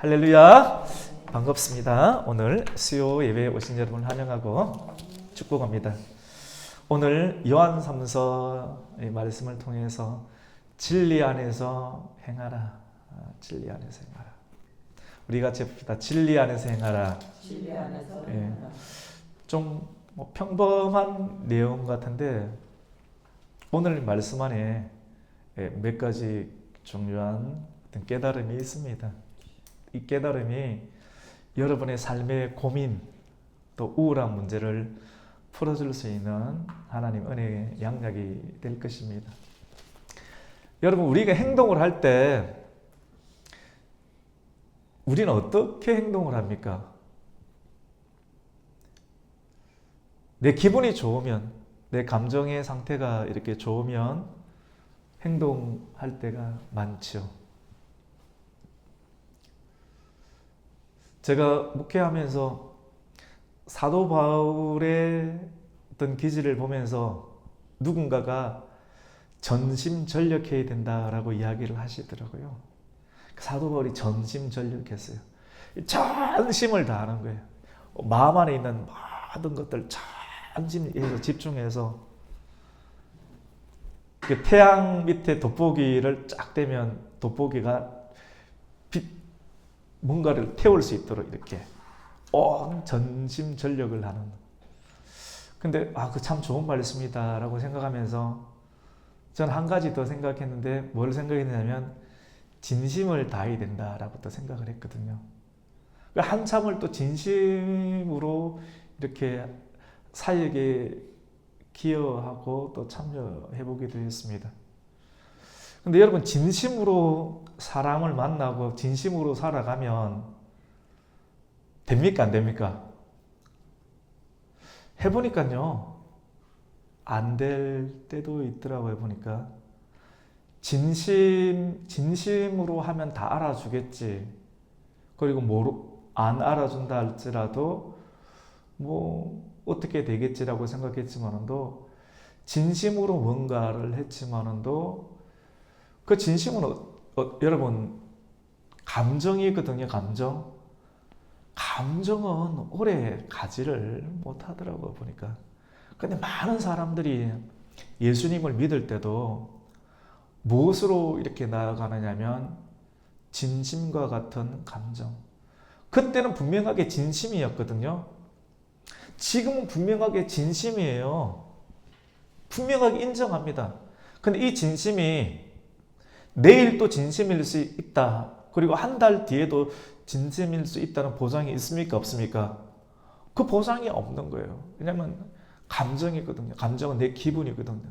할렐루야, 반갑습니다. 오늘 수요 예배에 오신 여러분을 환영하고 축복합니다. 오늘 요한 3서의 말씀을 통해서 진리 안에서 행하라. 진리 안에서 행하라. 우리 같이 봅시다. 진리 안에서 행하라. 진리 안에서 예. 좀 평범한 내용 같은데 오늘 말씀 안에 몇 가지 중요한 어떤 깨달음이 있습니다. 이 깨달음이 여러분의 삶의 고민 또 우울한 문제를 풀어줄 수 있는 하나님 은혜의 양약이 될 것입니다. 여러분, 우리가 행동을 할 때 우리는 어떻게 행동을 합니까? 내 기분이 좋으면, 내 감정의 상태가 이렇게 좋으면 행동할 때가 많죠. 제가 목회하면서 사도 바울의 어떤 기질을 보면서 누군가가 전심전력해야 된다라고 이야기를 하시더라고요. 사도 바울이 전심전력했어요. 전심을 다하는 거예요. 마음 안에 있는 모든 것들 전심해서 집중해서 그 태양 밑에 돋보기를 쫙 대면 돋보기가 뭔가를 태울 수 있도록 이렇게 온 전심전력을 하는. 근데 그 참 좋은 말씀이다 라고 생각하면서 전 한 가지 더 생각했는데 뭘 생각했냐면 진심을 다해야 된다라고 또 생각을 했거든요. 한참을 또 진심으로 이렇게 사역에 기여하고 또 참여해보기도 했습니다. 근데 여러분, 진심으로 사람을 만나고 진심으로 살아가면 됩니까? 안 됩니까? 해보니까요, 안 될 때도 있더라고요. 보니까 진심으로 하면 다 알아주겠지. 그리고 안 알아준다 할지라도 어떻게 되겠지라고 생각했지만도 진심으로 뭔가를 했지만도 그 진심은 여러분 감정이거든요. 감정은 오래 가지를 못하더라고요. 보니까. 근데 많은 사람들이 예수님을 믿을 때도 무엇으로 이렇게 나아가느냐면 진심과 같은 감정. 그때는 분명하게 진심이었거든요. 지금은 분명하게 진심이에요. 분명하게 인정합니다. 근데 이 진심이 내일 또 진심일 수 있다. 그리고 한 달 뒤에도 진심일 수 있다는 보장이 있습니까? 없습니까? 그 보장이 없는 거예요. 왜냐하면 감정이거든요. 감정은 내 기분이거든요.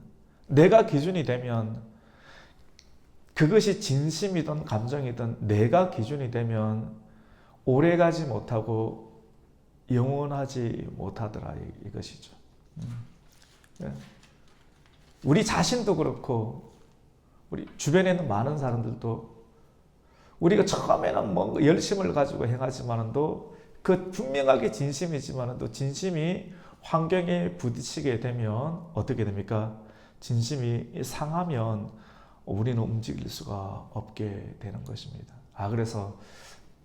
내가 기준이 되면 그것이 진심이든 감정이든 내가 기준이 되면 오래가지 못하고 영원하지 못하더라 이것이죠. 우리 자신도 그렇고 우리 주변에 있는 많은 사람들도 우리가 처음에는 뭔가 열심을 가지고 행하지만도 그 분명하게 진심이지만도 진심이 환경에 부딪히게 되면 어떻게 됩니까? 진심이 상하면 우리는 움직일 수가 없게 되는 것입니다. 그래서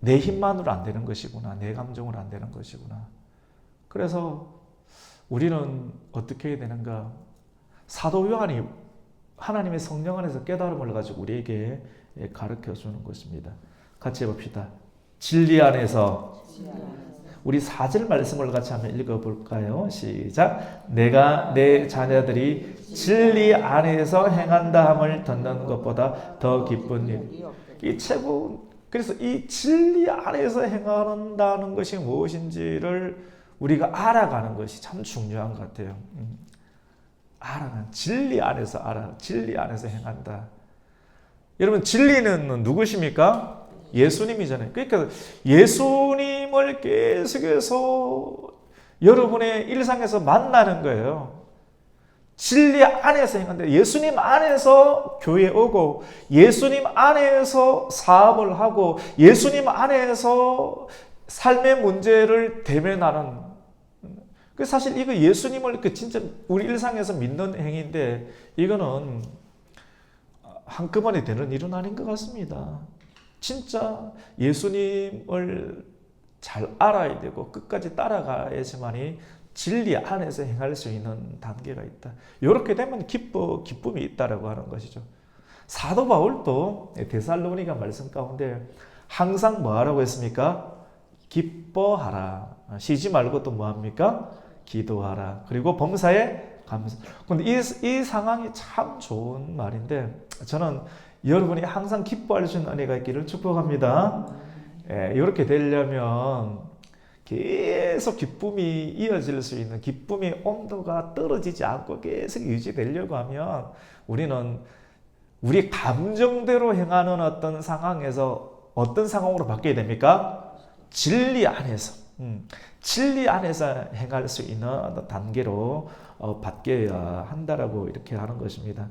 내 힘만으로 안 되는 것이구나. 내 감정으로 안 되는 것이구나. 그래서 우리는 어떻게 해야 되는가? 사도 요한이 하나님의 성령 안에서 깨달음을 가지고 우리에게 가르쳐 주는 것입니다. 같이 해봅시다. 진리 안에서. 우리 4절 말씀을 같이 한번 읽어볼까요? 시작. 내가 내 자녀들이 진리 안에서 행한다 함을 듣는 것보다 더 기쁜 일. 이 최고. 그래서 이 진리 안에서 행한다는 것이 무엇인지를 우리가 알아가는 것이 참 중요한 것 같아요. 진리 안에서 진리 안에서 행한다. 여러분, 진리는 누구십니까? 예수님이잖아요. 그러니까 예수님을 계속해서 여러분의 일상에서 만나는 거예요. 진리 안에서 행한다. 예수님 안에서 교회에 오고 예수님 안에서 사업을 하고 예수님 안에서 삶의 문제를 대면하는. 사실 이거 예수님을 진짜 우리 일상에서 믿는 행위인데 이거는 한꺼번에 되는 일은 아닌 것 같습니다. 진짜 예수님을 잘 알아야 되고 끝까지 따라가야지만이 진리 안에서 행할 수 있는 단계가 있다. 이렇게 되면 기쁨이 있다라고 하는 것이죠. 사도 바울도 데살로니가 말씀 가운데 항상 뭐 하라고 했습니까? 기뻐하라. 쉬지 말고 또 뭐 합니까? 기도하라. 그리고 범사에 감사. 근데 이 상황이 참 좋은 말인데 저는 여러분이 항상 기뻐할 수 있는 은혜가 있기를 축복합니다. 이렇게 되려면 계속 기쁨이 이어질 수 있는 기쁨의 온도가 떨어지지 않고 계속 유지되려고 하면 우리는 우리 감정대로 행하는 어떤 상황에서 어떤 상황으로 바뀌어야 됩니까? 진리 안에서 진리 안에서 행할 수 있는 단계로 바뀌어야 한다라고 이렇게 하는 것입니다.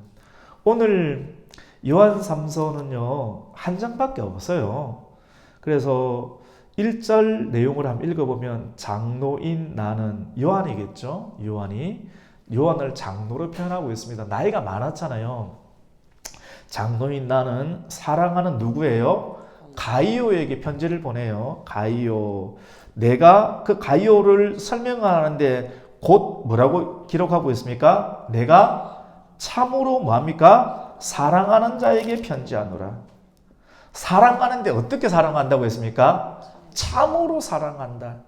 오늘 요한 3서는요 한 장밖에 없어요. 그래서 1절 내용을 한번 읽어보면 장로인 나는 요한이겠죠. 요한을 장로로 표현하고 있습니다. 나이가 많았잖아요. 장로인 나는 사랑하는 누구예요? 가이오에게 편지를 보내요. 가이오. 내가 그 가이오를 설명하는데 곧 뭐라고 기록하고 있습니까? 내가 참으로 뭐합니까? 사랑하는 자에게 편지하노라. 사랑하는데 어떻게 사랑한다고 했습니까? 참으로 사랑한다.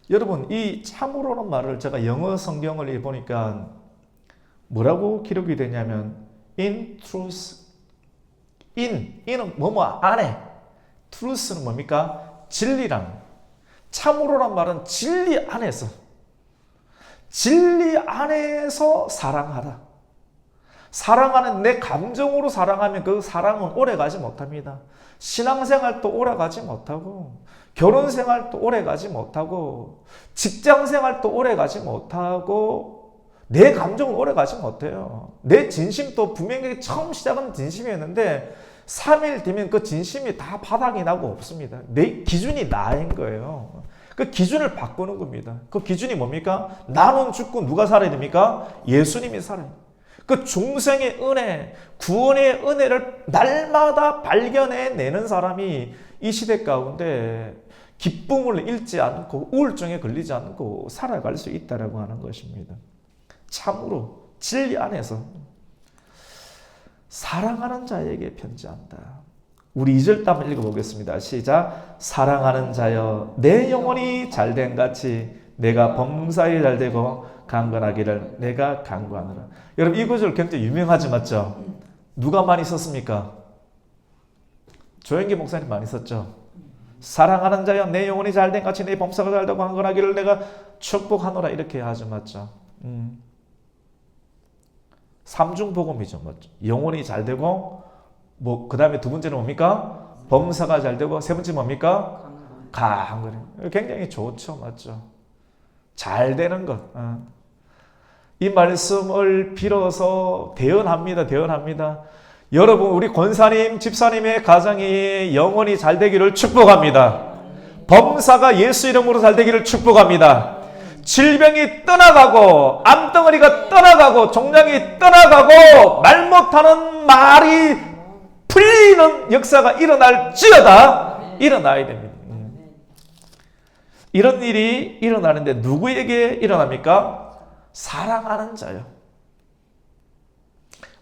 여러분 이 참으로는 말을 제가 영어 성경을 보니까 뭐라고 기록이 되냐면 in truth. in은 뭐뭐 안에. truth는 뭡니까? 진리란. 참으로란 말은 진리 안에서. 진리 안에서 사랑하라. 사랑하는 내 감정으로 사랑하면 그 사랑은 오래가지 못합니다. 신앙생활도 오래가지 못하고 결혼생활도 오래가지 못하고 직장생활도 오래가지 못하고 내 감정은 오래가지 못해요. 내 진심도 분명히 처음 시작은 진심이었는데 3일 뒤면 그 진심이 다 바닥이 나고 없습니다. 내 기준이 나인 거예요. 그 기준을 바꾸는 겁니다. 그 기준이 뭡니까? 나는 죽고 누가 살아야 됩니까? 예수님이 살아요. 그 중생의 은혜, 구원의 은혜를 날마다 발견해내는 사람이 이 시대 가운데 기쁨을 잃지 않고 우울증에 걸리지 않고 살아갈 수 있다고 하는 것입니다. 참으로 진리 안에서 사랑하는 자에게 편지한다. 우리 2절 한번 읽어보겠습니다. 시작. 사랑하는 자여 내 영혼이 잘된 같이 내가 범사에 잘되고 강건하기를 내가 간구하노라. 여러분 이 구절 굉장히 유명하지 맞죠? 누가 많이 썼습니까? 조영기 목사님 많이 썼죠? 사랑하는 자여 내 영혼이 잘된 같이 내 범사가 잘되고 강건하기를 내가 축복하노라 이렇게 하죠 맞죠? 삼중복음이죠 맞죠? 영혼이 잘되고 뭐 그 다음에 두 번째는 뭡니까? 범사가 잘되고 세 번째 뭡니까? 강건해. 굉장히 좋죠 맞죠? 잘 되는 것. 이 말씀을 빌어서 대언합니다. 여러분 우리 권사님 집사님의 가정이 영원히 잘 되기를 축복합니다. 범사가 예수 이름으로 잘 되기를 축복합니다. 질병이 떠나가고 암덩어리가 떠나가고 종양이 떠나가고 말 못하는 말이 풀리는 역사가 일어날지어다. 일어나야 됩니다. 이런 일이 일어나는데 누구에게 일어납니까? 사랑하는 자요.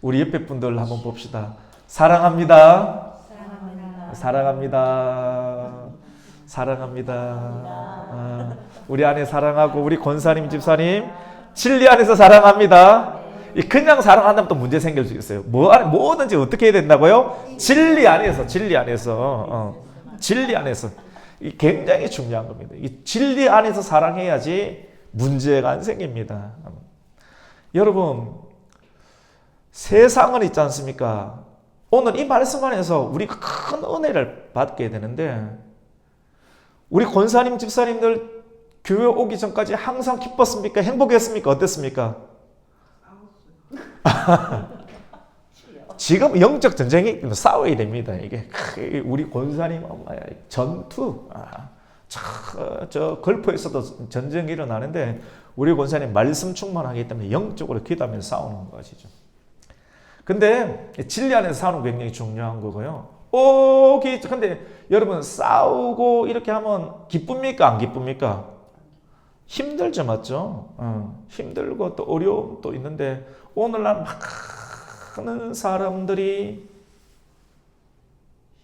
우리 옆에 분들 한번 봅시다. 사랑합니다. 사랑합니다. 우리 안에 사랑하고 우리 권사님 집사님 진리 안에서 사랑합니다. 그냥 사랑한다면 또 문제 생길 수 있어요. 뭐든지 어떻게 해야 된다고요? 진리 안에서 진리 안에서 이 굉장히 중요한 겁니다. 이 진리 안에서 사랑해야지 문제가 안 생깁니다. 여러분 세상은 있지 않습니까? 오늘 이 말씀 안에서 우리가 큰 은혜를 받게 되는데 우리 권사님 집사님들 교회 오기 전까지 항상 기뻤습니까? 행복했습니까? 어땠습니까? 지금 영적 전쟁이 싸워야 됩니다. 이게 우리 권사님 전투. 저 걸포에서도 전쟁이 일어나는데 우리 권사님 말씀 충만하기 때문에 영적으로 기도하면서 싸우는 것이죠. 근데 진리 안에서 싸우는 게 굉장히 중요한 거고요. 근데 여러분 싸우고 이렇게 하면 기쁩니까? 안 기쁩니까? 힘들죠, 맞죠? 힘들고 또 어려움도 있는데 오늘날 많은 사람들이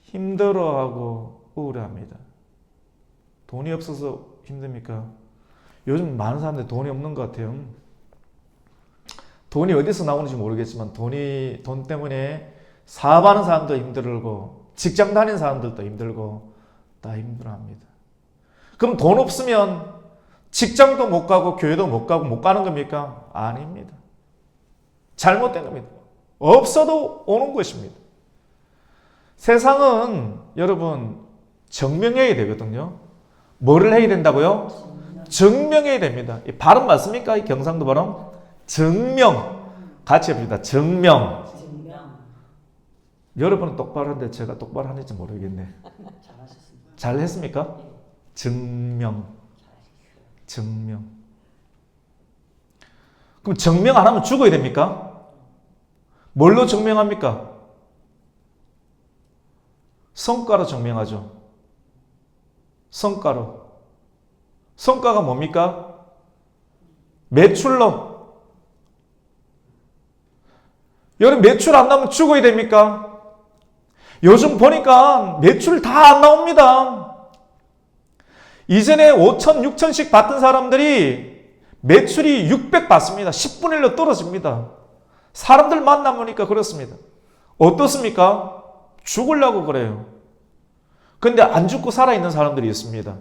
힘들어하고 우울해합니다. 돈이 없어서 힘듭니까? 요즘 많은 사람들이 돈이 없는 것 같아요. 돈이 어디서 나오는지 모르겠지만 돈 때문에 사업하는 사람도 힘들고 직장 다니는 사람들도 힘들고 다 힘들어합니다. 그럼 돈 없으면 직장도 못 가고 교회도 못 가고 못 가는 겁니까? 아닙니다. 잘못된 겁니다. 없어도 오는 것입니다. 세상은 여러분 증명해야 되거든요. 뭐를 해야 된다고요? 증명해야 됩니다. 이 발음 맞습니까? 이 경상도 발음? 증명. 같이 해봅시다. 증명. 여러분은 똑바로 하는데 제가 똑바로 하는지 모르겠네. 잘 했습니까? 증명. 증명. 그럼 증명 안 하면 죽어야 됩니까? 뭘로 증명합니까? 성과로 증명하죠. 성과로. 성과가 뭡니까? 매출로. 여러분 매출 안 나오면 죽어야 됩니까? 요즘 보니까 매출 다 안 나옵니다. 이전에 5천, 6천씩 받던 사람들이 매출이 600 받습니다. 10분의 1로 떨어집니다. 사람들 만나보니까 그렇습니다. 어떻습니까? 죽으려고 그래요. 근데 안 죽고 살아있는 사람들이 있습니다.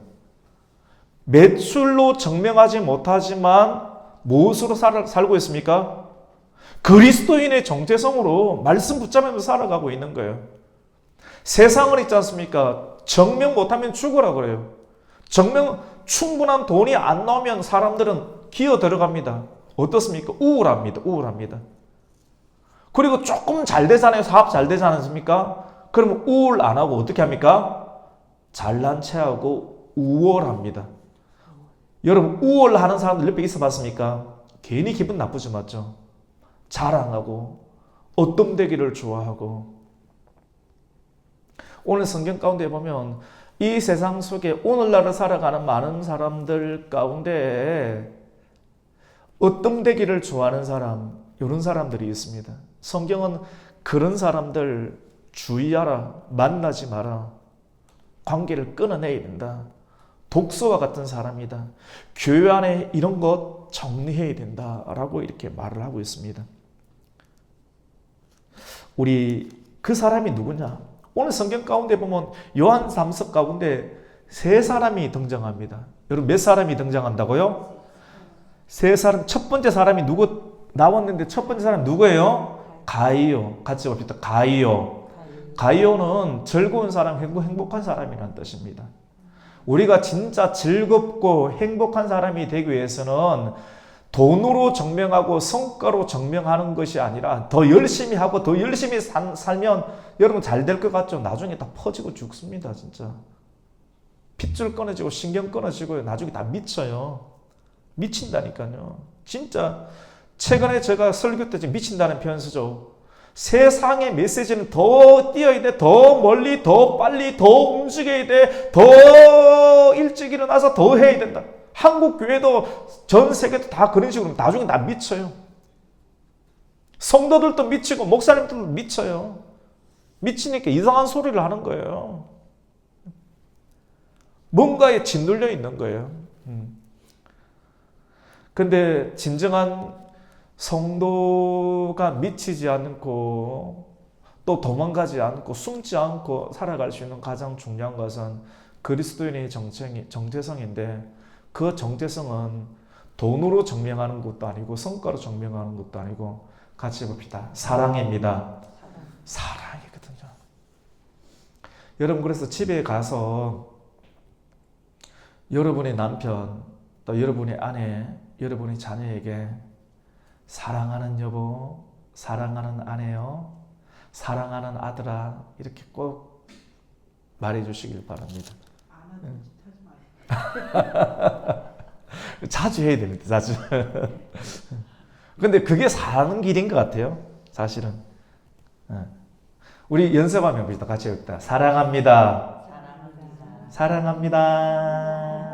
매출로 증명하지 못하지만 무엇으로 살고 있습니까? 그리스도인의 정체성으로 말씀 붙잡으면서 살아가고 있는 거예요. 세상은 있지 않습니까? 증명 못하면 죽으라 그래요. 충분한 돈이 안 나오면 사람들은 기어 들어갑니다. 어떻습니까? 우울합니다. 그리고 조금 잘 되잖아요. 사업 잘 되지 않습니까? 그러면 우울 안 하고 어떻게 합니까? 잘난 체하고 우월합니다. 여러분 우월하는 사람들 옆에 있어 봤습니까? 괜히 기분 나쁘죠, 맞죠? 자랑하고 어뜸되기를 좋아하고. 오늘 성경 가운데 보면 이 세상 속에 오늘날을 살아가는 많은 사람들 가운데 어뜸되기를 좋아하는 사람, 이런 사람들이 있습니다. 성경은 그런 사람들 주의하라, 만나지 마라, 관계를 끊어내야 된다. 독소와 같은 사람이다. 교회 안에 이런 것 정리해야 된다라고 이렇게 말을 하고 있습니다. 우리 그 사람이 누구냐? 오늘 성경 가운데 보면 요한 3서 가운데 세 사람이 등장합니다. 여러분 몇 사람이 등장한다고요? 세 사람. 첫 번째 사람이 누구 나왔는데 첫 번째 사람이 누구예요? 가이오. 같이 봅시다. 가이오. 가이오는 즐거운 사람, 행복한 사람이라는 뜻입니다. 우리가 진짜 즐겁고 행복한 사람이 되기 위해서는 돈으로 증명하고 성과로 증명하는 것이 아니라 더 열심히 하고 더 열심히 살면 여러분 잘 될 것 같죠? 나중에 다 퍼지고 죽습니다. 진짜 핏줄 끊어지고 신경 끊어지고 나중에 다 미쳐요. 미친다니까요. 진짜 최근에 제가 설교 때 미친다는 표현 쓰죠. 세상의 메시지는 더 뛰어야 돼. 더 멀리, 더 빨리, 더 움직여야 돼. 더 일찍 일어나서 더 해야 된다. 한국 교회도 전 세계도 다 그런 식으로 나중에 다 미쳐요. 성도들도 미치고 목사님들도 미쳐요. 미치니까 이상한 소리를 하는 거예요. 뭔가에 짓눌려 있는 거예요. 근데 진정한 성도가 미치지 않고 또 도망가지 않고 숨지 않고 살아갈 수 있는 가장 중요한 것은 그리스도인의 정체성인데, 그 정체성은 돈으로 증명하는 것도 아니고 성과로 증명하는 것도 아니고 같이 봅시다. 사랑입니다. 사랑이거든요. 여러분 그래서 집에 가서 여러분의 남편 또 여러분의 아내, 여러분의 자녀에게 사랑하는 여보, 사랑하는 아내요, 사랑하는 아들아 이렇게 꼭 말해 주시길 바랍니다. 자주 해야 됩니다. 자주. 근데 그게 사는 길인 것 같아요. 사실은. 우리 연습하면 봅시다. 같이 읽다. 사랑합니다. 사랑합니다. 사랑합니다.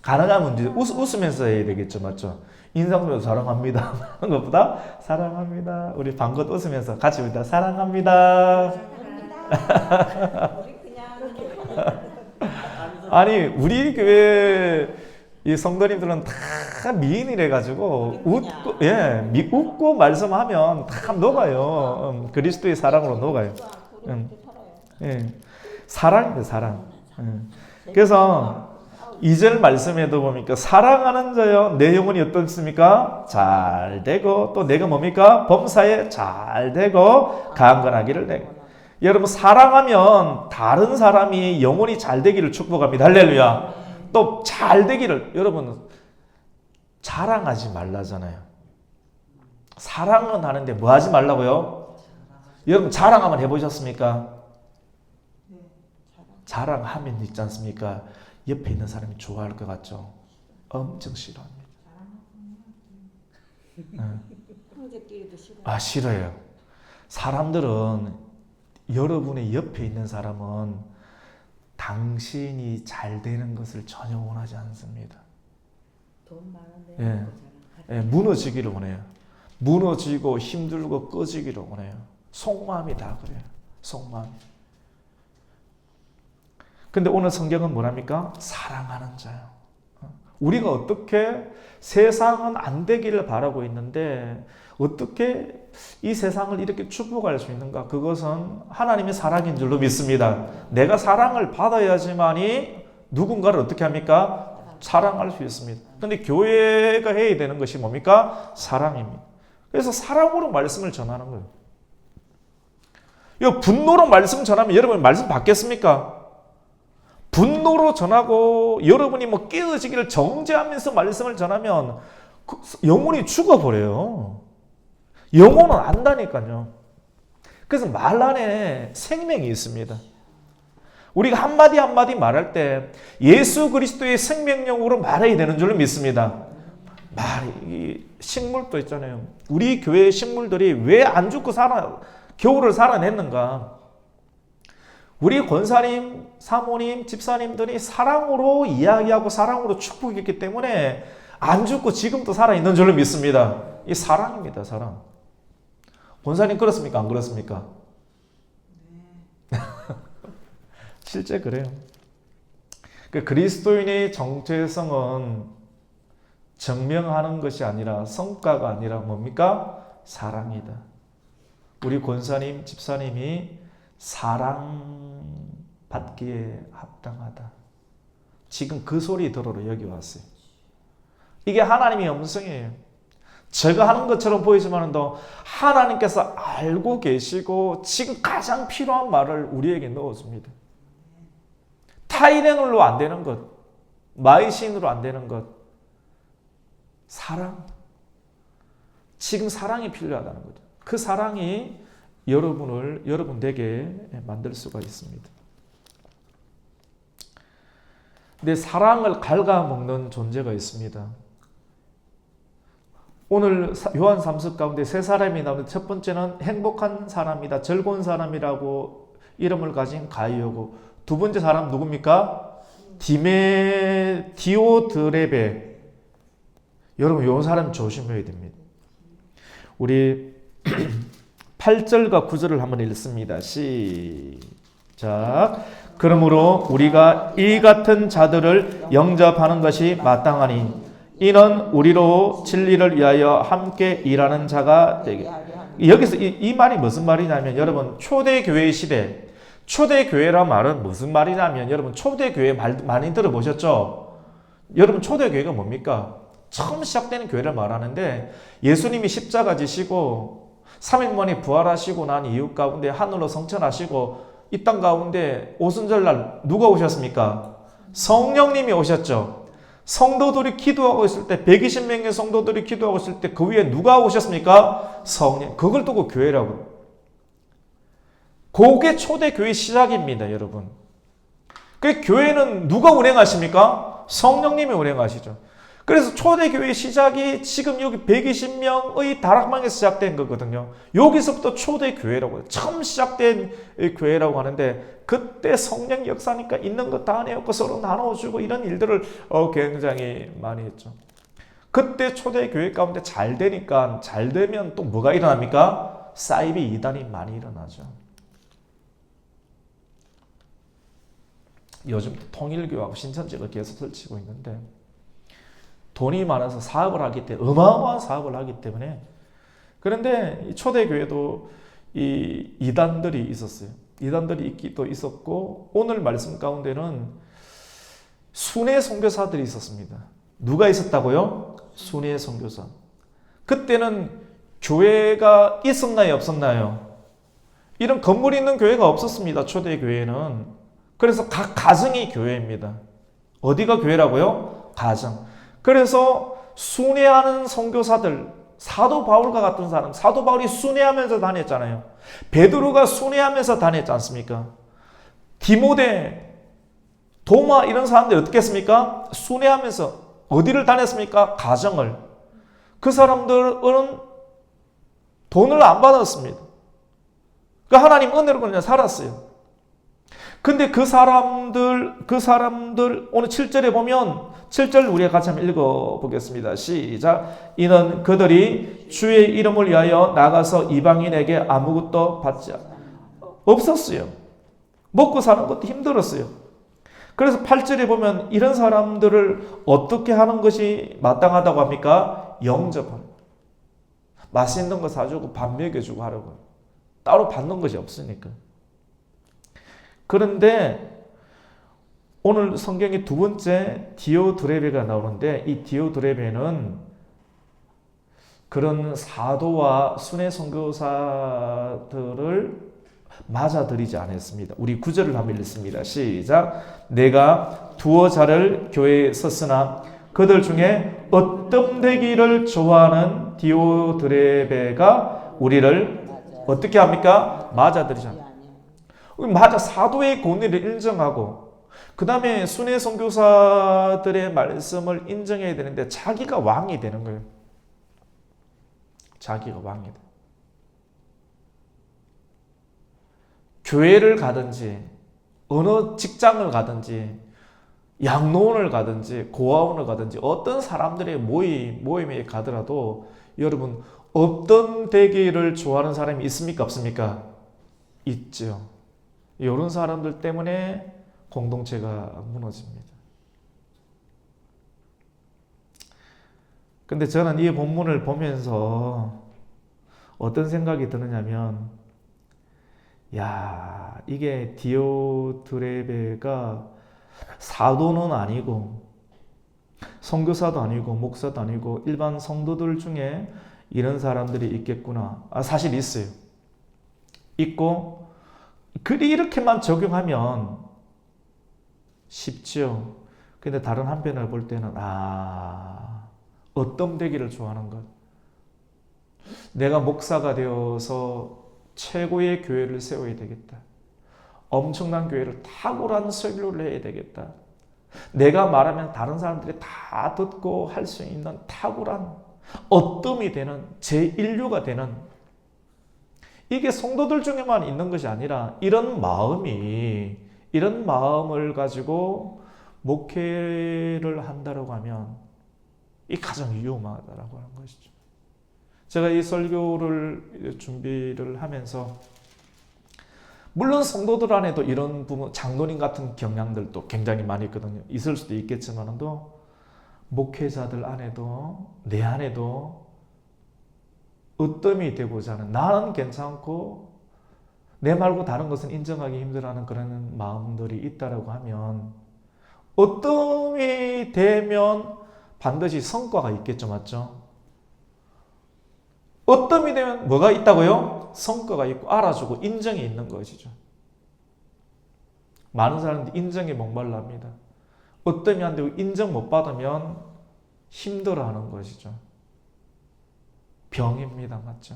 가능하면 이제 웃으면서 해야 되겠죠. 맞죠? 인상 쓰면서 사랑합니다 하는 것보다 사랑합니다. 우리 방긋 웃으면서 같이 읽다. 사랑합니다. 우리 그냥 아니 우리 교회 이 성도님들은 다 미인이래 가지고 웃고 웃고 말씀하면 다 녹아요. 그리스도의 사랑으로 녹아요. 예. 사랑입니다, 사랑. 그래서 2절 말씀에도 보니까 사랑하는 자여 내 영혼이 어떻습니까? 잘 되고 또 내가 뭡니까? 범사에 잘 되고 강건하기를 내고. 여러분 사랑하면 다른 사람이 영혼이 잘 되기를 축복합니다. 할렐루야. 또 잘 되기를. 여러분 자랑하지 말라잖아요. 사랑은 하는데 뭐 하지 말라고요? 여러분 자랑 한번 해보셨습니까? 자랑하면 있지 않습니까? 옆에 있는 사람이 좋아할 것 같죠? 엄청 싫어합니다. 형제끼리도 싫어. 싫어요. 사람들은 여러분의 옆에 있는 사람은 당신이 잘 되는 것을 전혀 원하지 않습니다. 돈 많은데 무너지기를 원해요. 무너지고 힘들고 꺼지기를 원해요. 속마음이 다 그래요. 속마음이. 근데 오늘 성경은 뭐랍니까? 사랑하는 자요. 우리가 어떻게 세상은 안 되기를 바라고 있는데 어떻게 이 세상을 이렇게 축복할 수 있는가? 그것은 하나님의 사랑인 줄로 믿습니다. 내가 사랑을 받아야지만이 누군가를 어떻게 합니까? 사랑할 수 있습니다. 근데 교회가 해야 되는 것이 뭡니까? 사랑입니다. 그래서 사랑으로 말씀을 전하는 거예요. 이 분노로 말씀 전하면 여러분 말씀 받겠습니까? 분노로 전하고 여러분이 뭐 깨어지기를 정죄하면서 말씀을 전하면 영혼이 죽어버려요. 영혼은 안다니까요. 그래서 말 안에 생명이 있습니다. 우리가 한마디 한마디 말할 때 예수 그리스도의 생명력으로 말해야 되는 줄로 믿습니다. 이 식물도 있잖아요. 우리 교회의 식물들이 왜 안 죽고 겨울을 살아냈는가? 우리 권사님, 사모님, 집사님들이 사랑으로 이야기하고 사랑으로 축복했기 때문에 안 죽고 지금도 살아있는 줄로 믿습니다. 이 사랑입니다, 사랑. 권사님 그렇습니까? 안 그렇습니까? 네. 실제 그래요. 그리스도인의 정체성은 증명하는 것이 아니라 성과가 아니라 뭡니까? 사랑이다. 우리 권사님, 집사님이 사랑받기에 합당하다. 지금 그 소리 들으러 여기 왔어요. 이게 하나님의 음성이에요. 제가 하는 것처럼 보이지만도 하나님께서 알고 계시고 지금 가장 필요한 말을 우리에게 넣어줍니다. 타이레놀로 안 되는 것, 마이신으로 안 되는 것, 사랑. 지금 사랑이 필요하다는 거죠. 그 사랑이 여러분 되게 만들 수가 있습니다. 근데 사랑을 갉아먹는 존재가 있습니다. 오늘 요한 3서 가운데 세 사람이 나오는데 첫 번째는 행복한 사람이다. 즐거운 사람이라고 이름을 가진 가이오고 두 번째 사람 누굽니까? 디오드레베. 여러분 이 사람 조심해야 됩니다. 우리 8절과 9절을 한번 읽습니다. 시작. 그러므로 우리가 이 같은 자들을 영접하는 것이 마땅하니 이는 우리로 진리를 위하여 함께 일하는 자가 되게. 여기서 이 말이 무슨 말이냐면 여러분 초대교회 시대 초대교회란 말은 무슨 말이냐면 여러분 초대교회 말 많이 들어보셨죠? 여러분 초대교회가 뭡니까? 처음 시작되는 교회를 말하는데 예수님이 십자가 지시고 3일 만에 부활하시고 난 이후 가운데 하늘로 성천하시고 이 땅 가운데 오순절날 누가 오셨습니까? 성령님이 오셨죠. 성도들이 기도하고 있을 때 120명의 성도들이 기도하고 있을 때 그 위에 누가 오셨습니까? 성령. 그걸 두고 교회라고. 그게 초대교회 시작입니다, 여러분. 그 교회는 누가 운행하십니까? 성령님이 운행하시죠. 그래서 초대교회 시작이 지금 여기 120명의 다락방에서 시작된 거거든요. 여기서부터 초대교회라고 해요. 처음 시작된 교회라고 하는데 그때 성령 역사니까 있는 것 다 내었고 서로 나눠주고 이런 일들을 굉장히 많이 했죠. 그때 초대교회 가운데 잘 되니까 잘 되면 또 뭐가 일어납니까? 사이비 이단이 많이 일어나죠. 요즘 통일교하고 신천지가 계속 설치고 있는데 돈이 많아서 사업을 하기 때문에 어마어마한 사업을 하기 때문에 그런데 이 초대교회도 이 이단들이 있었어요. 이단들이 있기도 있었고 오늘 말씀 가운데는 순회 선교사들이 있었습니다. 누가 있었다고요? 순회 선교사. 그때는 교회가 있었나요? 없었나요? 이런 건물이 있는 교회가 없었습니다. 초대교회는. 그래서 각 가정이 교회입니다. 어디가 교회라고요? 가정. 그래서 순회하는 선교사들, 사도 바울과 같은 사람, 사도 바울이 순회하면서 다녔잖아요. 베드로가 순회하면서 다녔지 않습니까? 디모데, 도마 이런 사람들이 어떻게 했습니까? 순회하면서 어디를 다녔습니까? 가정을. 그 사람들은 돈을 안 받았습니다. 그 하나님 은혜로 그냥 살았어요. 근데 그 사람들 오늘 7절에 보면 7절 우리가 같이 한번 읽어보겠습니다. 시작. 이는 그들이 주의 이름을 위하여 나가서 이방인에게 아무것도 받지 없었어요. 먹고 사는 것도 힘들었어요. 그래서 8절에 보면 이런 사람들을 어떻게 하는 것이 마땅하다고 합니까? 영접하는. 맛있는 거 사주고 밥 먹여주고 하라고. 따로 받는 것이 없으니까. 그런데 오늘 성경의 두 번째 디오드레베가 나오는데 이 디오드레베는 그런 사도와 순회 선교사들을 맞아들이지 않았습니다. 우리 9절을 한번 읽습니다. 시작. 내가 두어 자를 교회에 섰으나 그들 중에 어떤 되기를 좋아하는 디오드레베가 우리를 어떻게 합니까? 맞아들이지 않습니다. 맞아, 사도의 권위를 인정하고 그 다음에 순회 선교사들의 말씀을 인정해야 되는데 자기가 왕이 되는 거예요. 자기가 왕이 돼. 교회를 가든지 어느 직장을 가든지 양로원을 가든지 고아원을 가든지 어떤 사람들의 모임에 가더라도 여러분 어떤 되기를 좋아하는 사람이 있습니까? 없습니까? 있죠. 이런 사람들 때문에 공동체가 무너집니다. 근데 저는 이 본문을 보면서 어떤 생각이 드느냐면 야, 이게 디오드레베가 사도는 아니고 선교사도 아니고 목사도 아니고 일반 성도들 중에 이런 사람들이 있겠구나. 사실 있어요. 있고 글이 이렇게만 적용하면 쉽죠. 근데 다른 한편을 볼 때는 어떤 되기를 좋아하는 것. 내가 목사가 되어서 최고의 교회를 세워야 되겠다. 엄청난 교회를 탁월한 설교를 해야 되겠다. 내가 말하면 다른 사람들이 다 듣고 할 수 있는 탁월한 어뜸이 되는 제1류가 되는 이게 성도들 중에만 있는 것이 아니라 이런 마음을 가지고 목회를 한다고 하면 이 가장 위험하다라고 하는 것이죠. 제가 이 설교를 준비를 하면서 물론 성도들 안에도 이런 부분, 장로님 같은 경향들도 굉장히 많이 있거든요. 있을 수도 있겠지만도 목회자들 안에도 내 안에도 으뜸이 되고자 하는 나는 괜찮고 내 말고 다른 것은 인정하기 힘들어하는 그런 마음들이 있다라고 하면 으뜸이 되면 반드시 성과가 있겠죠. 맞죠? 으뜸이 되면 뭐가 있다고요? 성과가 있고 알아주고 인정이 있는 것이죠. 많은 사람들이 인정에 목말라합니다. 으뜸이 안 되고 인정 못 받으면 힘들어하는 것이죠. 병입니다. 맞죠?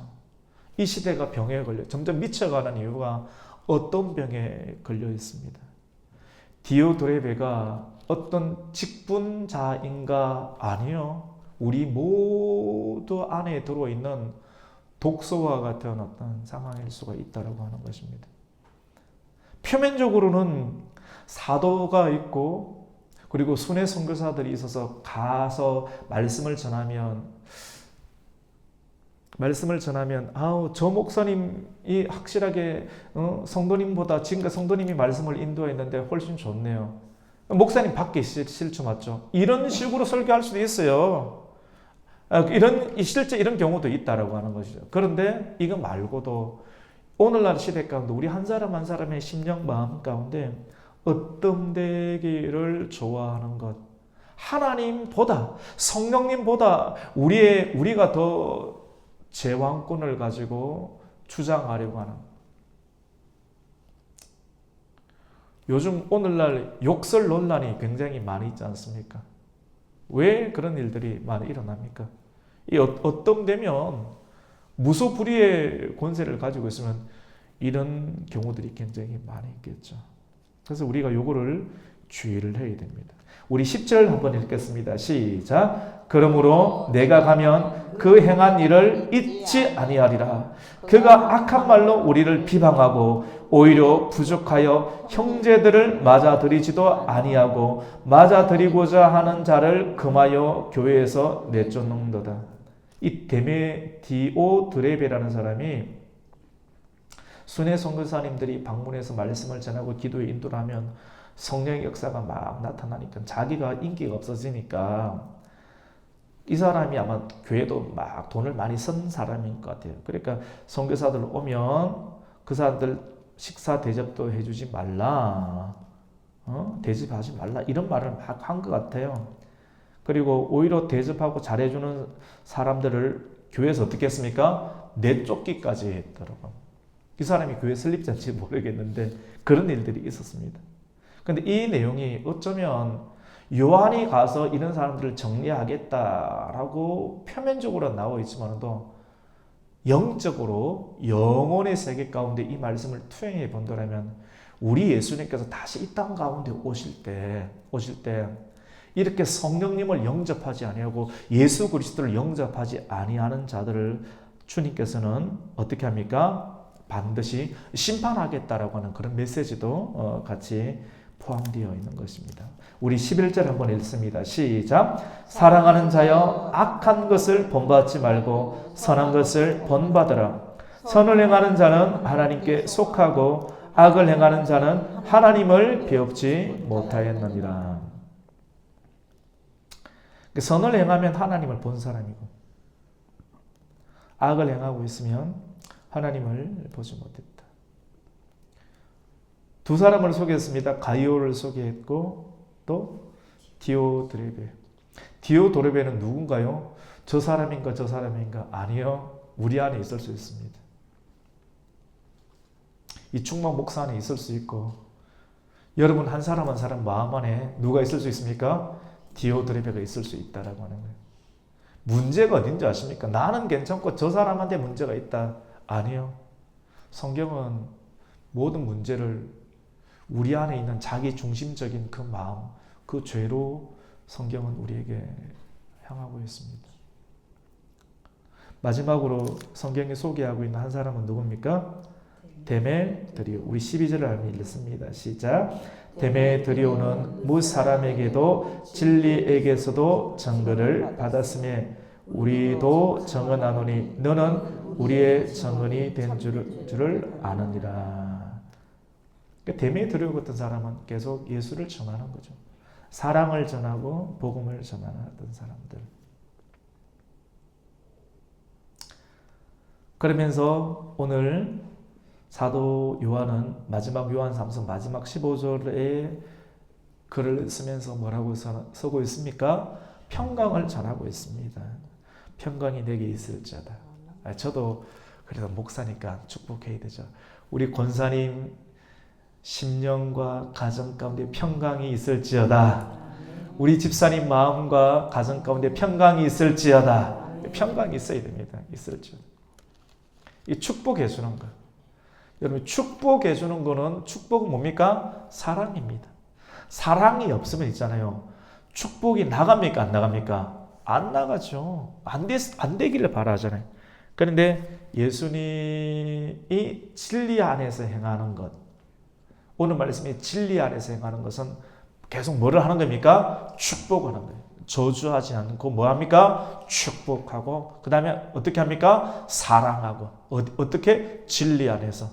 이 시대가 병에 걸려 점점 미쳐가는 이유가 어떤 병에 걸려 있습니다. 디오드레베가 어떤 직분자인가? 아니요. 우리 모두 안에 들어있는 독소와 같은 어떤 상황일 수가 있다고 하는 것입니다. 표면적으로는 사도가 있고 그리고 순회 선교사들이 있어서 가서 말씀을 전하면 아우 저 목사님이 확실하게 성도님보다 지금까지 성도님이 말씀을 인도했는데 훨씬 좋네요. 목사님 밖에 실수 맞죠? 이런 식으로 설교할 수도 있어요. 실제 이런 경우도 있다라고 하는 것이죠. 그런데 이거 말고도 오늘날 시대 가운데 우리 한 사람 한 사람의 심령 마음 가운데 어떤 좋아하는 것, 하나님보다 성령님보다 우리가 더 제왕권을 가지고 주장하려고 하는. 요즘 오늘날 욕설 논란이 굉장히 많이 있지 않습니까? 왜 그런 일들이 많이 일어납니까? 이 어떤 되면 무소불위의 권세를 가지고 있으면 이런 경우들이 굉장히 많이 있겠죠. 그래서 우리가 요거를 주의를 해야 됩니다. 우리 10절 한번 읽겠습니다. 시작. 그러므로 내가 가면 그 행한 일을 잊지 아니하리라. 그가 악한 말로 우리를 비방하고 오히려 부족하여 형제들을 맞아들이지도 아니하고 맞아들이고자 하는 자를 금하여 교회에서 내쫓는도다. 이 데메디오 드레베라는 사람이 순회 선교사님들이 방문해서 말씀을 전하고 기도에 인도를 하면 성령의 역사가 막 나타나니까 자기가 인기가 없어지니까 이 사람이 아마 교회도 막 돈을 많이 쓴 사람인 것 같아요. 그러니까 선교사들 오면 그 사람들 식사 대접도 해주지 말라, 대접하지 말라 이런 말을 막 한 것 같아요. 그리고 오히려 대접하고 잘해주는 사람들을 교회에서 어떻게 했습니까? 내쫓기까지 했더라고요. 이 사람이 교회 설립자인지 모르겠는데 그런 일들이 있었습니다. 근데 이 내용이 어쩌면 요한이 가서 이런 사람들을 정리하겠다라고 표면적으로 나와 있지만도 영적으로 영혼의 세계 가운데 이 말씀을 투영해 본다면 우리 예수님께서 다시 이 땅 가운데 오실 때 이렇게 성령님을 영접하지 아니하고 예수 그리스도를 영접하지 아니하는 자들을 주님께서는 어떻게 합니까? 반드시 심판하겠다라고 하는 그런 메시지도 같이 포함되어 있는 것입니다. 우리 11절 한번 읽습니다. 시작. 사랑하는 자여 악한 것을 본받지 말고 선한 것을 본받으라. 선을 행하는 자는 하나님께 속하고 악을 행하는 자는 하나님을 배웁지 못하였느니라. 선을 행하면 하나님을 본 사람이고 악을 행하고 있으면 하나님을 보지 못했다. 두 사람을 소개했습니다. 가이오를 소개했고 또 디오드레베. 디오드레베는 누군가요? 저 사람인가 저 사람인가? 아니요. 우리 안에 있을 수 있습니다. 이 충만 목사 안에 있을 수 있고 여러분 한 사람 한 사람 마음 안에 누가 있을 수 있습니까? 디오드레베가 있을 수 있다라고 하는 거예요. 문제가 어딘지 아십니까? 나는 괜찮고 저 사람한테 문제가 있다. 아니요. 성경은 모든 문제를 우리 안에 있는 자기 중심적인 그 마음, 그 죄로 성경은 우리에게 향하고 있습니다. 마지막으로 성경이 소개하고 있는 한 사람은 누굽니까? 데메드리오. 우리 12절을 한번 읽습니다. 시작. 데메드리오는 무 사람에게도 진리에게서도 증거를 받았으며 우리도 증언하노니 너는 우리의 증언이 된 줄을 아느니라. 데메드리오 같은 사람은 계속 예수를 전하는 거죠. 사랑을 전하고 복음을 전하던 사람들. 그러면서 오늘 사도 요한은 마지막 요한 3서 마지막 15절에 글을 쓰면서 뭐라고 쓰고 있습니까? 평강을 전하고 있습니다. 평강이 내게 있을지어다. 저도 그래서 목사니까 축복해야 되죠. 우리 권사님 심령과 가정 가운데 평강이 있을지어다. 우리 집사님 마음과 가정 가운데 평강이 있을지어다. 평강이 있어야 됩니다. 있을지어다. 이 축복해 주는 거. 여러분 축복해 주는 거는 축복은 뭡니까? 사랑입니다. 사랑이 없으면 있잖아요. 축복이 나갑니까? 안 나갑니까? 안 나가죠. 안 되기를 바라잖아요. 그런데 예수님이 진리 안에서 행하는 것, 오늘 말씀이 진리 안에서 행하는 것은 계속 뭐를 하는 겁니까? 축복하는 거예요. 저주하지 않고 뭐 합니까? 축복하고 그 다음에 어떻게 합니까? 사랑하고 어떻게? 진리 안에서.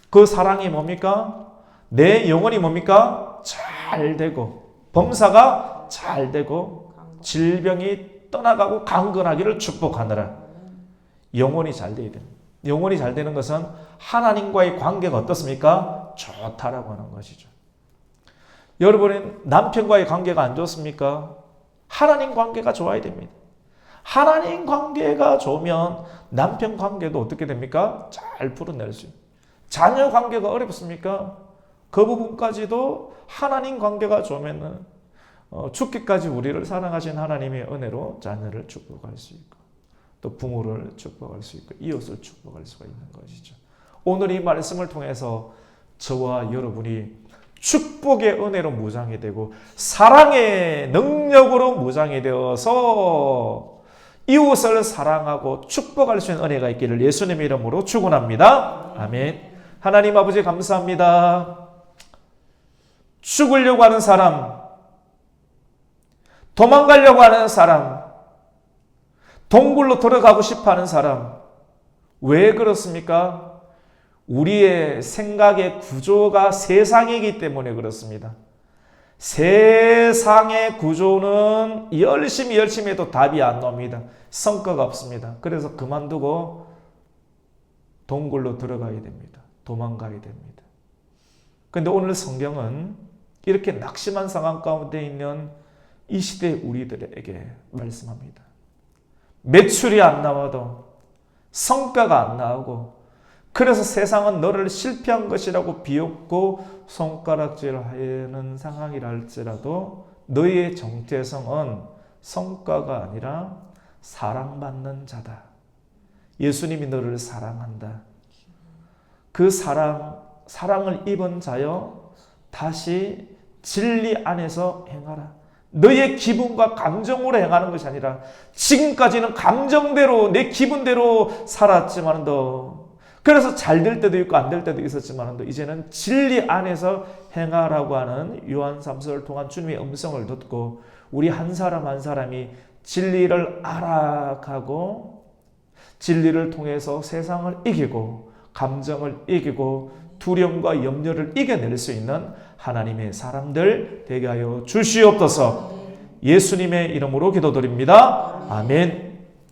그 사랑이 뭡니까? 내 영혼이 뭡니까? 잘 되고 범사가 잘 되고 질병이 떠나가고 강건하기를 축복하느라. 영혼이 잘 되어야 됩니다. 영혼이 잘 되는 것은 하나님과의 관계가 어떻습니까? 좋다라고 하는 것이죠. 여러분은 남편과의 관계가 안 좋습니까? 하나님 관계가 좋아야 됩니다. 하나님 관계가 좋으면 남편 관계도 어떻게 됩니까? 잘 풀어낼 수 있습니다. 자녀 관계가 어렵습니까? 그 부분까지도 하나님 관계가 좋으면 죽기까지 우리를 사랑하신 하나님의 은혜로 자녀를 축복할 수 있고 또 부모를 축복할 수 있고 이웃을 축복할 수가 있는 것이죠. 오늘 이 말씀을 통해서 저와 여러분이 축복의 은혜로 무장이 되고 사랑의 능력으로 무장이 되어서 이웃을 사랑하고 축복할 수 있는 은혜가 있기를 예수님의 이름으로 축원합니다. 아멘. 하나님 아버지 감사합니다. 죽으려고 하는 사람, 도망가려고 하는 사람, 동굴로 들어가고 싶어하는 사람, 왜 그렇습니까? 우리의 생각의 구조가 세상이기 때문에 그렇습니다. 세상의 구조는 열심히 해도 답이 안 나옵니다. 성과가 없습니다. 그래서 그만두고 동굴로 들어가야 됩니다. 도망가야 됩니다. 그런데 오늘 성경은 이렇게 낙심한 상황 가운데 있는 이 시대 우리들에게 말씀합니다. 매출이 안 나와도 성과가 안 나오고 그래서 세상은 너를 실패한 것이라고 비웃고 손가락질하는 상황이라 할지라도 너의 정체성은 성과가 아니라 사랑받는 자다. 예수님이 너를 사랑한다. 그 사랑을 입은 자여 다시 진리 안에서 행하라. 너의 기분과 감정으로 행하는 것이 아니라 지금까지는 감정대로 내 기분대로 살았지만도 그래서 잘 될 때도 있고 안 될 때도 있었지만도 이제는 진리 안에서 행하라고 하는 요한 3서를 통한 주님의 음성을 듣고 우리 한 사람 한 사람이 진리를 알아가고 진리를 통해서 세상을 이기고 감정을 이기고 두려움과 염려를 이겨낼 수 있는 하나님의 사람들 되게 하여 주시옵소서. 예수님의 이름으로 기도드립니다. 아멘.